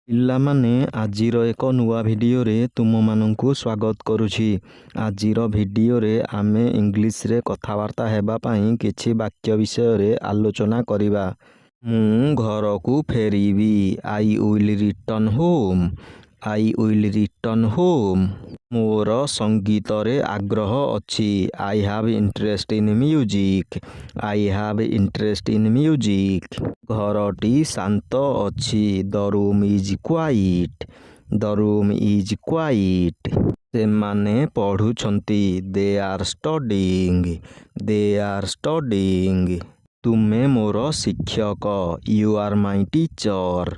ପିଲାମାନେ ଆଜିର ଏକ ନୂଆ ଭିଡ଼ିଓରେ ତୁମମାନଙ୍କୁ ସ୍ୱାଗତ କରୁଛି। ଆଜିର ଭିଡ଼ିଓରେ ଆମେ ଇଂଲିଶରେ କଥାବାର୍ତ୍ତା ହେବା ପାଇଁ କିଛି ବାକ୍ୟ ବିଷୟରେ ଆଲୋଚନା କରିବା। ମୁଁ ଘରକୁ ଫେରିବି। I will return home. I will return home. ମୋର ସଙ୍ଗୀତରେ ଆଗ୍ରହ ଅଛି। I have interest in music. I have interest in music. ଘରଟି ଶାନ୍ତ ଅଛି। The room is quiet. The room is quiet. ସେମାନେ ପଢ଼ୁଛନ୍ତି। They are studying. They are studying. ତୁମେ ମୋର ଶିକ୍ଷକ। You are my teacher.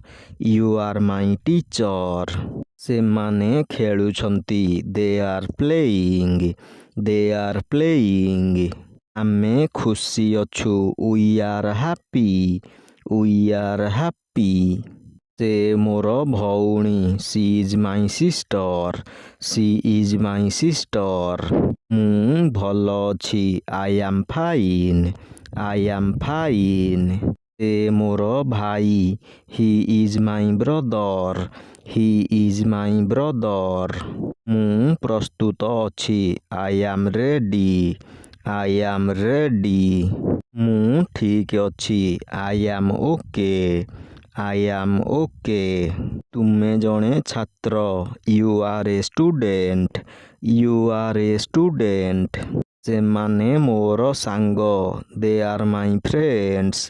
You are my teacher. ସେମାନେ ଖେଳୁଛନ୍ତି। They are playing. They are playing. ଆମେ ଖୁସି ଅଛୁ। We are happy. We are happy. ସେ ମୋର ଭଉଣୀ। She is my sister. She is my sister. ମୁଁ ଭଲ ଅଛି। I am fine. I am fine. ସେ ମୋର ଭାଇ। He is my brother. He is my brother. ମୁଁ ପ୍ରସ୍ତୁତ ଅଛି। I am ready. I am ready. ମୁଁ ଠିକ୍ ଅଛି। I am okay. I am okay. ତୁମେ ଜଣେ ଛାତ୍ର। You are a student. You are a student. ସେମାନେ ମୋର ସାଙ୍ଗ। They are my friends.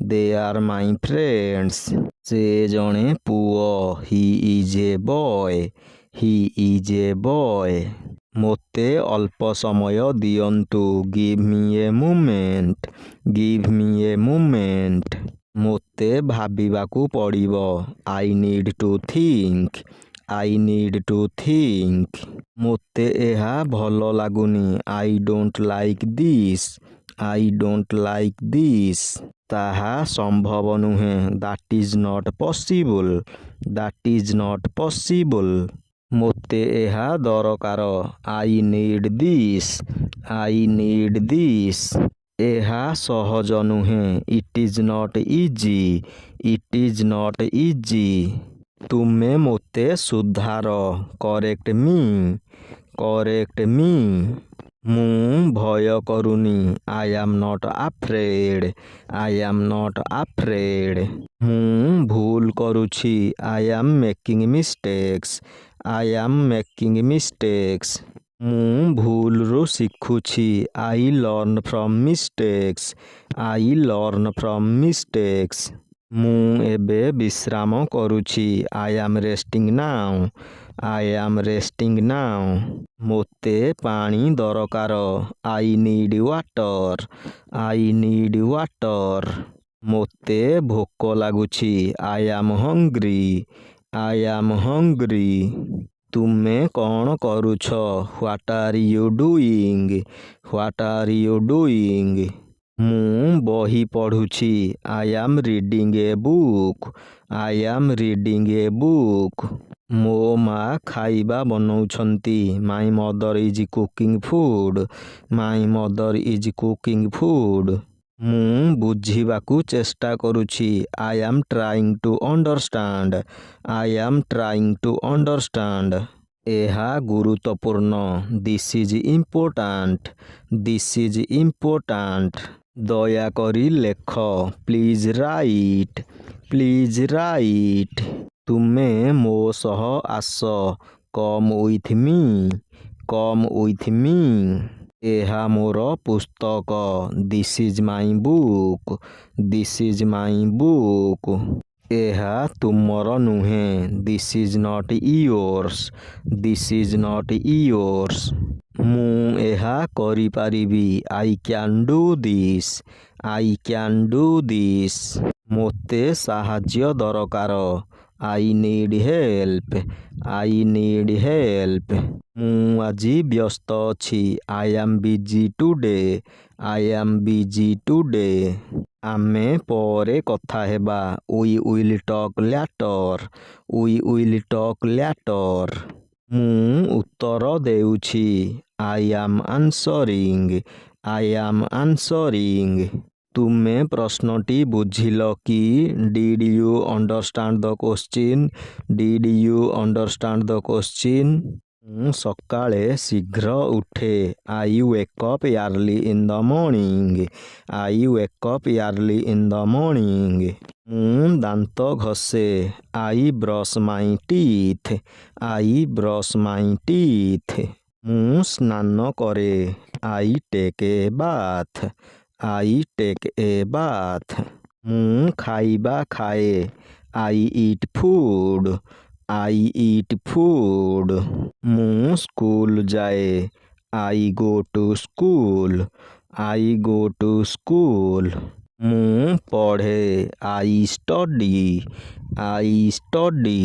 De are my friends. ସେ ଜଣେ ପୁଅ। He is a boy. He is a boy. ମୋତେ ଅଳ୍ପ ସମୟ ଦିଅନ୍ତୁ। ଗିଭ୍ ମି ଏ ମୋମେଣ୍ଟ। ଗିଭ୍ ମି ଏ ମୋମେଣ୍ଟ। ମୋତେ ଭାବିବାକୁ ପଡ଼ିବ। I need to think. I need to think. ମୋତେ ଏହା ଭଲ ଲାଗୁନି। I don't like this. I don't like this. ତାହା ସମ୍ଭବ ନୁହେଁ। That is not possible. That is not possible. ମୋତେ ଏହା ଦରକାର। I need this. I need this. ଏହା ସହଜ ନୁହେଁ। It is not easy. It is not easy. ତୁମେ ମୋତେ ସୁଧାର। କରେକ୍ଟ ମି। କରେକ୍ଟ ମି। ମୁଁ ଭୟ କରୁନି। I am not afraid. I am not afraid. ମୁଁ ଭୁଲ କରୁଛି। I am making mistakes. I am making mistakes. ମୁଁ ଭୁଲରୁ ଶିଖୁଛି। I learn from mistakes. I learn from mistakes. ମୁଁ ଏବେ ବିଶ୍ରାମ କରୁଛି। I am resting now. I am resting now. ମୋତେ ପାଣି ଦରକାର। I need water. I need water. ମୋତେ ଭୋକ ଲାଗୁଛି। I am hungry. I am hungry. ତୁମେ କ'ଣ କରୁଛ? What are you doing? What are you doing? ମୁଁ ବହି ପଢ଼ୁଛି। I am reading a book. I am reading a book. ମୋ ମା ଖାଇବା ବନଉଛନ୍ତି। My mother is cooking food. My mother is cooking food. ମୁଁ ବୁଝିବାକୁ ଚେଷ୍ଟା କରୁଛି। I am trying to understand. I am trying to understand. ଏହା ଗୁରୁତ୍ୱପୂର୍ଣ୍ଣ। This is important. This is important. ଦୟାକରି ଲେଖ। Please write. Please write. ତୁମେ ମୋ ସହ ଆସ। କମ୍ ୱିଥ୍ ମି। କମ୍ ୱିଥ୍ ମି। ଏହା ମୋର ପୁସ୍ତକ। This is my book. This is my book. ଏହା ତୁମର ନୁହେଁ। This is not yours. This is not yours. ମୁଁ ଏହା କରିପାରିବି। I can do this. I can do this. ମୋତେ ସାହାଯ୍ୟ ଦରକାର। I need help. I need help. ମୁଁ ଆଜି ବ୍ୟସ୍ତ ଅଛି। I am busy today. I am busy today. ଆମେ ପରେ କଥା ହେବା। We will talk later. We will talk later. ମୁଁ ଉତ୍ତର ଦେଉଛି। I am answering. I am answering. ତୁମେ ପ୍ରଶ୍ନଟି ବୁଝିଲ କି? Did you understand the question? Did you understand the question? ମୁଁ ସକାଳେ ଶୀଘ୍ର ଉଠେ। I wake up early in the morning. I wake up early in the morning. ମୁଁ ଦାନ୍ତ ଘଷେ। I brush my teeth. I brush my teeth. ମୁଁ ସ୍ନାନ କରେ। I take a bath. I take a bath. ମୁଁ ଖାଇବା ଖାଏ। I eat food. I eat food. ମୁଁ school ଯାଏ। I go to school. I go to school. ମୁଁ ପଢ଼େ। I study. I study.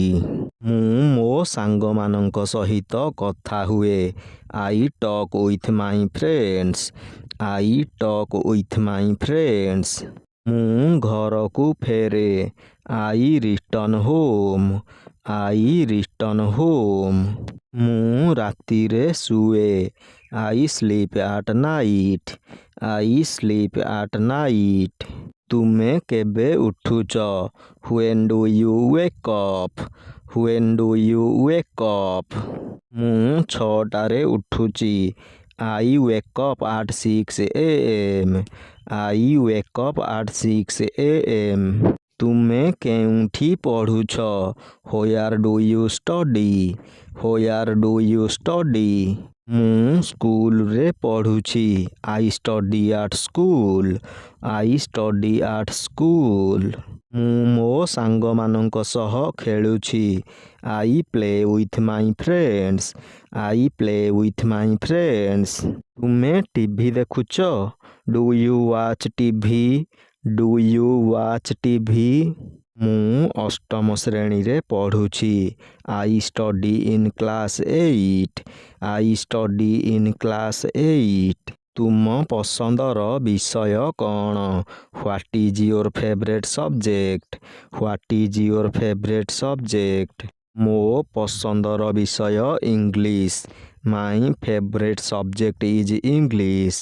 ମୁଁ ମୋ ସାଙ୍ଗମାନଙ୍କ ସହିତ କଥା ହୁଏ। I talk with my friends. I talk with my friends. ମୁଁ ଘରକୁ ଫେରେ। I return home. I return home. ମୁଁ ରାତିରେ ଶୁଏ। I sleep at night. I sleep at night. ତୁମେ କେବେ ଉଠୁଛ? When do you wake up? When do you wake up? ମୁଁ 6ଟାରେ ଉଠୁଛି। I wake up at 6 a.m. I wake up at 6 a.m. ତୁମେ କେଉଁଠି ପଢ଼ୁଛ? Where do you study? Where do you study? ମୁଁ ସ୍କୁଲରେ ପଢ଼ୁଛି। I study at school. I study at school. ମୁଁ ମୋ ସାଙ୍ଗମାନଙ୍କ ସହ ଖେଳୁଛି। I play with my friends. I play with my friends. ତୁମେ ଟିଭି ଦେଖୁଛ? Do you watch TV? Do you watch TV? ମୁଁ 8ମ ଶ୍ରେଣୀରେ ପଢ଼ୁଛି। I study in class 8. I study in class 8. ତୁମ ପସନ୍ଦର ବିଷୟ କ'ଣ? What is your favorite subject? What is your favorite subject? ମୋ ପସନ୍ଦର ବିଷୟ English. My favorite subject is English.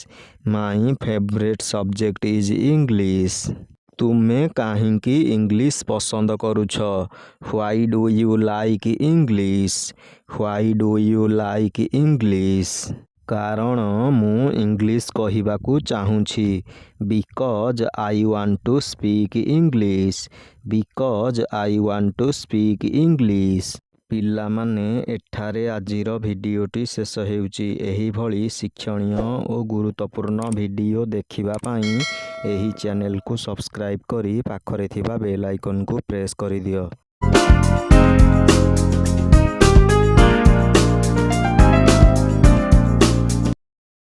My favorite subject is English. ତୁମେ କାହିଁକି ଇଂଲିଶ ପସନ୍ଦ କରୁଛ? Why do you like English? Why do you like English? କାରଣ ମୁଁ English କହିବାକୁ ଚାହୁଁଛି। Because I want to speak English. Because I want to speak English. ପିଲାମାନେ, ଏଠାରେ ଆଜିର ଭିଡ଼ିଓଟି ଶେଷ ହେଉଛି। ଏହିଭଳି ଶିକ୍ଷଣୀୟ ଓ ଗୁରୁତ୍ୱପୂର୍ଣ୍ଣ ଭିଡ଼ିଓ ଦେଖିବା ପାଇଁ ଏହି ଚ୍ୟାନେଲକୁ ସବସ୍କ୍ରାଇବ୍ କରି ପାଖରେ ଥିବା ବେଲ୍ ଆଇକନକୁ ପ୍ରେସ୍ କରିଦିଅ।